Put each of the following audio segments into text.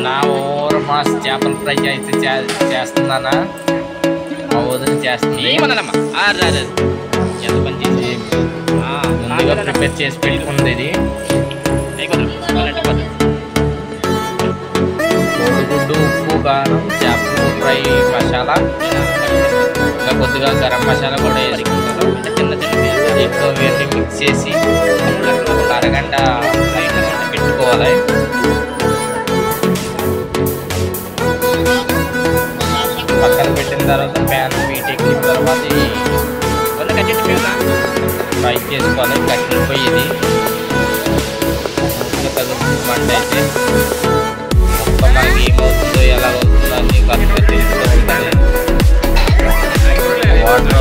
నా over mass చేపల fry అయితే చేస్తున్నానా మా వదిన చేస్తుంది. ముందుగా ప్రిపేర్ చేసి పెట్టుకుంది ఇది కోడిగుడ్డు, ఉప్పు, కారం, చేపల ఫ్రై మసాలా, ఇంకా కొద్దిగా గరం మసాలా కూడా వేసుకుంటారు. దీంట్లో ఇవన్నీ మిక్స్ చేసి ఒక అరగంట పెట్టుకోవాలి. పక్కన పెట్టిన తర్వాత ప్యాన్ హీట్ ఎక్కిన తర్వాత ఫ్రై చేసుకోవాలి. కట్టెల పొయ్యి ఇది మంట అయితే మొత్తం మనకి ఏమవుతుందో ఎలా అవుతుందో అన్ని కరెక్ట్గా తెలుస్తూ ఉంటుంది. వాటర్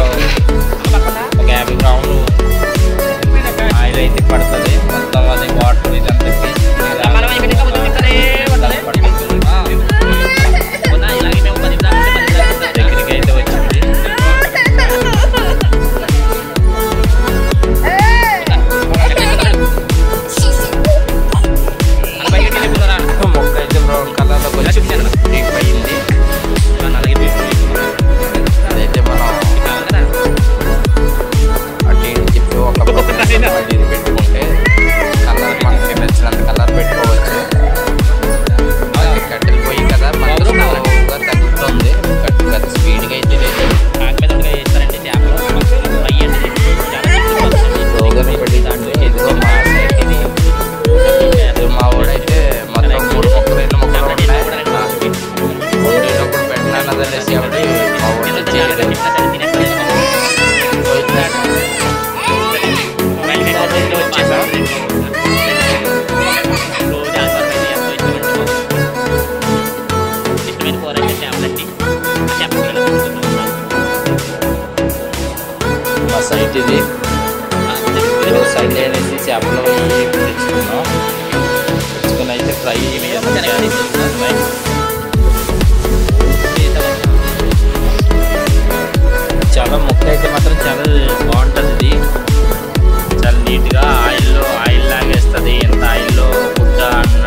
ఒక 50 గ్రాములు ఆయిల్ అయితే పడుతుంది. మొత్తం అది వాటర్ ఇదంతా దగ్గరికి అయితే వచ్చింది. మొక్క అయితే బ్రౌన్ కలర్లోకి వచ్చి పోయింది. అదైతే మనం అటు ఇటు చెప్పి ఒక పెట్టుకుంటే కలర్ మనకి నచ్చినంత కలర్ పెట్టుకోవచ్చు. కట్టెల పొయ్యి కదా మనకు తగ్గుతుంది. పెద్ద స్పీడ్గా అయితే లేదు. రోగం పెట్టి దాంట్లో ఎదుగో మా సైడ్ ఇది మా వాడైతే మొత్తం 3 మొక్కలు 2 మొక్కలు ఉన్నాయి. వండినప్పుడు పెట్టినాను అదనేసి కాబట్టి మా వాడు చేయలేదు. మా సైట్ ఇది సైడ్ అనేసి చేపలు తెచ్చుకున్నాం. తెచ్చుకుని అయితే ఫ్రై చాలా ముక్క అయితే మాత్రం చాలా బాగుంటుంది. ఇది చాలా నీట్గా ఆయిల్ లాగేస్తుంది. ఎంత ఆయిల్లో గుడ్డ అన్న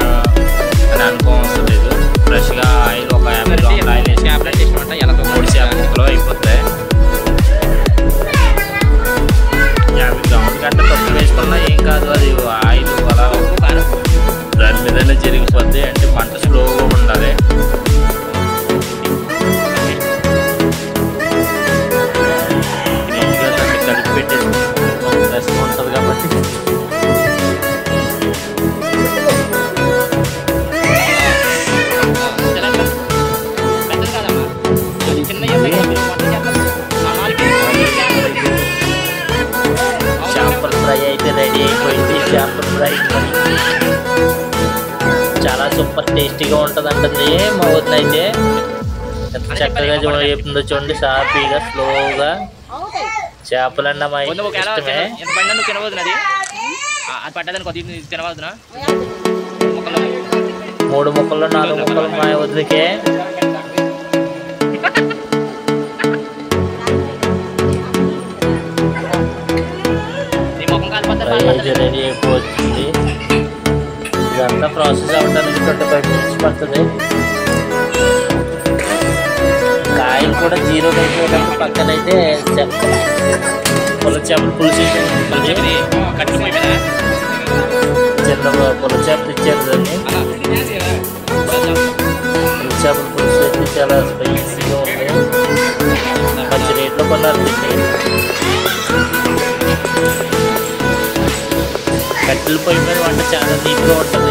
అని అనుకోవడం లేదు. ఫ్రెష్గా ఆయిల్ ఒక 50 గ్రాముల ఆయిల్ వేసి 3 చేపల ముక్కలు అయిపోతాయి. 50 గ్రాముల కంటే తక్కువ వేసుకున్నా ఏం కాదు. అది ఆయిల్ అలా దాని మీదనే జరిగిపోద్ది. అంటే మంట స్లోగా ఉండాలి. నీట్గా దాన్ని కలిపి పెట్టేసి రసం ఉంటుంది కాబట్టి చేపల ఫ్రై అయితే రెడీ అయిపోయింది. చేపల ఫ్రై చాలా సూపర్ టేస్టీగా ఉంటుంది అంటుంది మా వదిన అయితే. ఎంత చక్కగా చెప్తుందో చూడండి. సాఫీగా స్లోగా చేపలన్న మా ఇష్టమే. 3 ముక్కలు 4 ముక్కలు మా వదినకే. రెడీ అయిపోతుంది. ఇదంతా ప్రాసెస్ అవ్వడానికి 25 minutes పడుతుంది. కాయలు కూడా 0 అయిపోయేటప్పుడు పక్కనైతే పులచేపలు పులుసు చిన్న పులచేపలు ఇచ్చారు. దాన్ని పులచేపల పులుసు అయితే చాలా స్పైసీగా ఉంది. మంచి రేట్లో కొన్నారు. కట్టెల పొయ్యి మీద వంట చాలా నీట్గా ఉంటుంది.